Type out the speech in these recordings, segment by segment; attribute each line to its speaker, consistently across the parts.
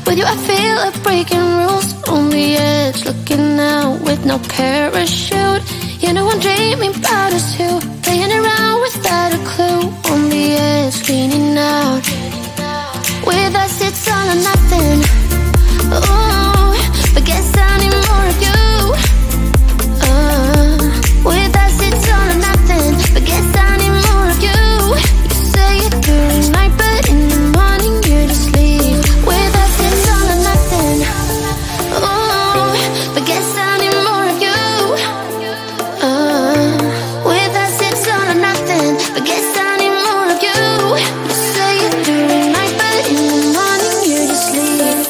Speaker 1: With you I feel like breaking rules. On the edge, looking out with no parachute. You know I'm dreaming about us two, playing around without a clue. On the edge, leaning out. With us it's all or nothing. Ooh, but guess I need more of you. With us it's all or nothing, but guess I need more of you. You say it during the night, but in the morning you just leave. With us it's all or nothing. Ooh, but guess I need more of you. With us it's all or nothing, but guess I need more of you. You say it during the night, but in the morning you just leave.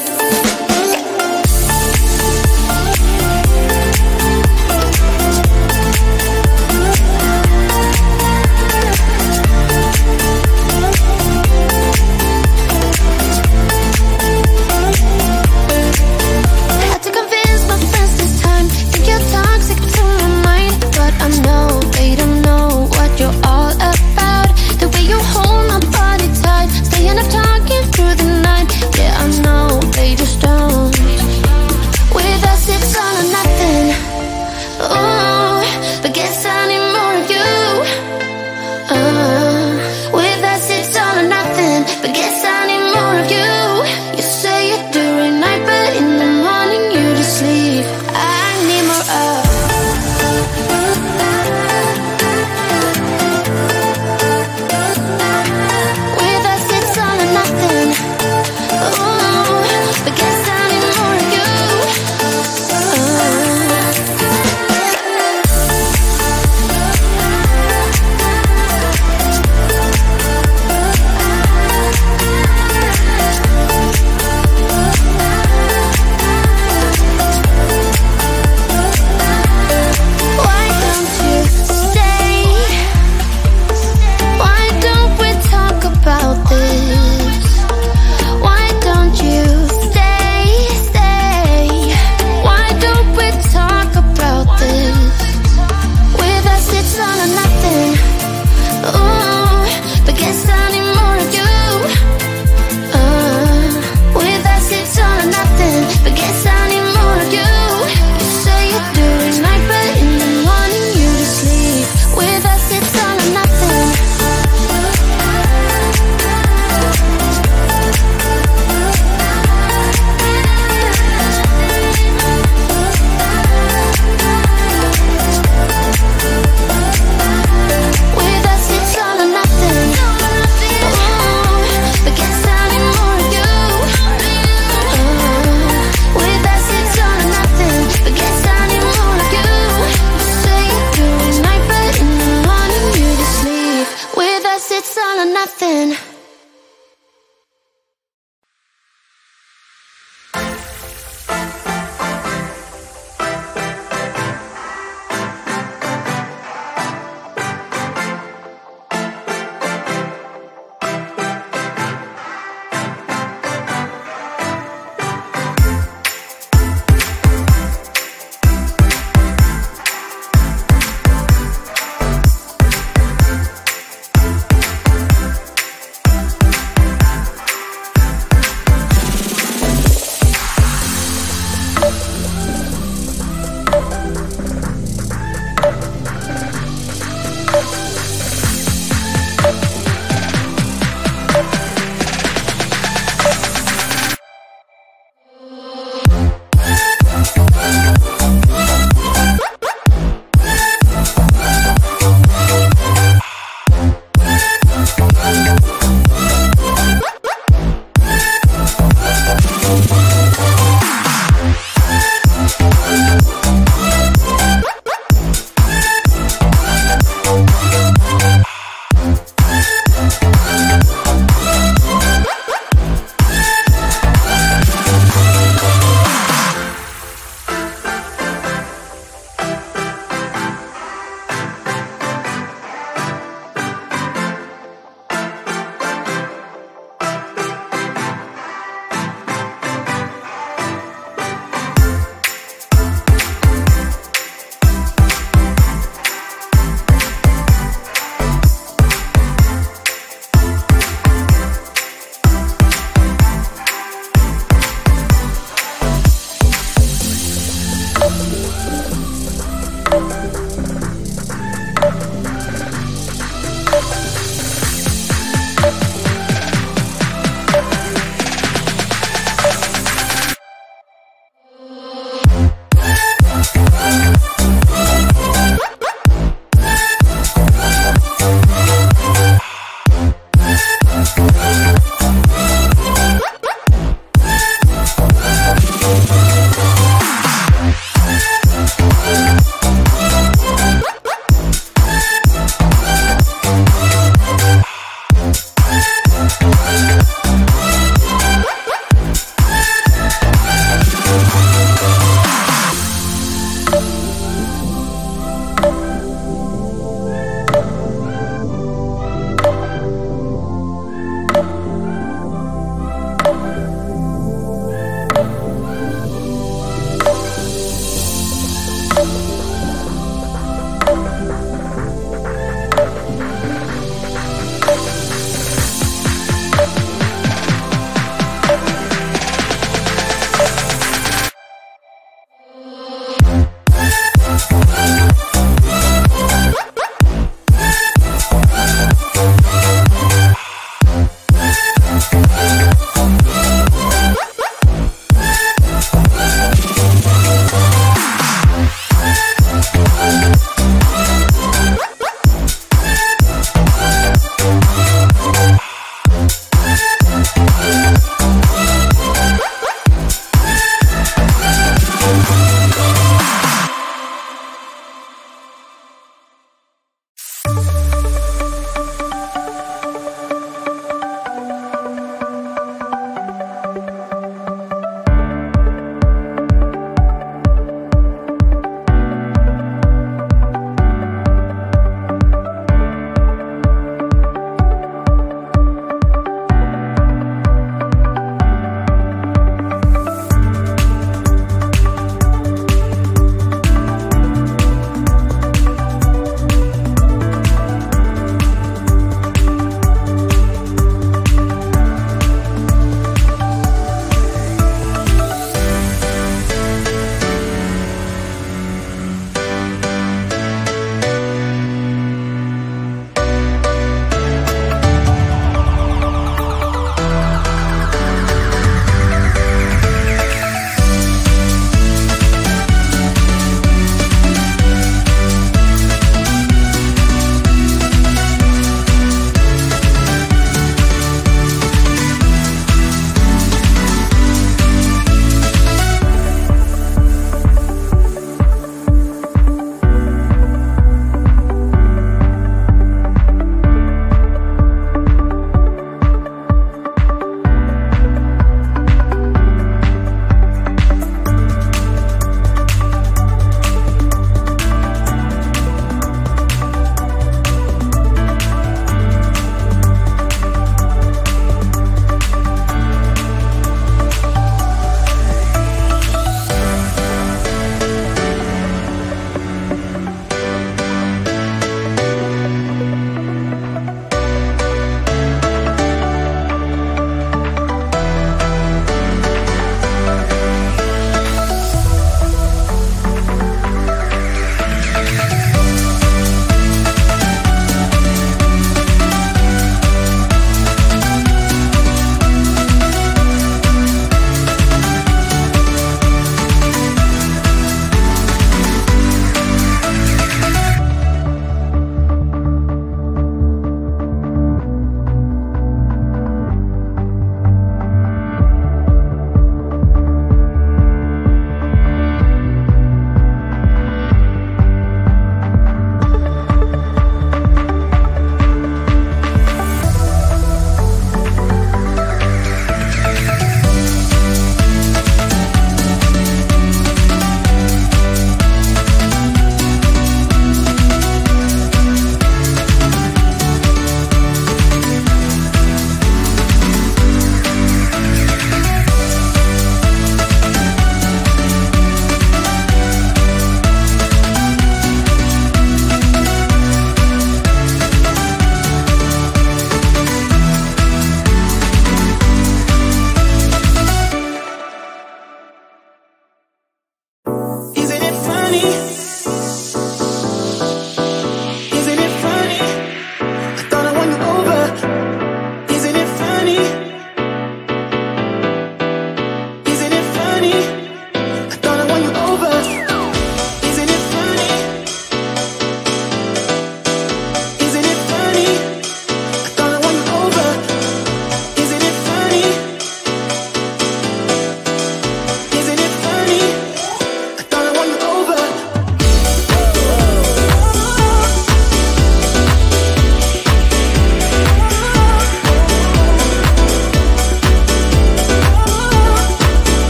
Speaker 1: Had to convince my friends this time. Think you're toxic to my mind, but I know they don't know what you're all about. The way you hold my body tight, staying up talking through the night. Yeah, I know they just don't. With us it's all or nothing. Ooh, but guess I need more of you. With us it's all or nothing, but guess I need more of you. You say it during night, but in the morning you just leave. I need more of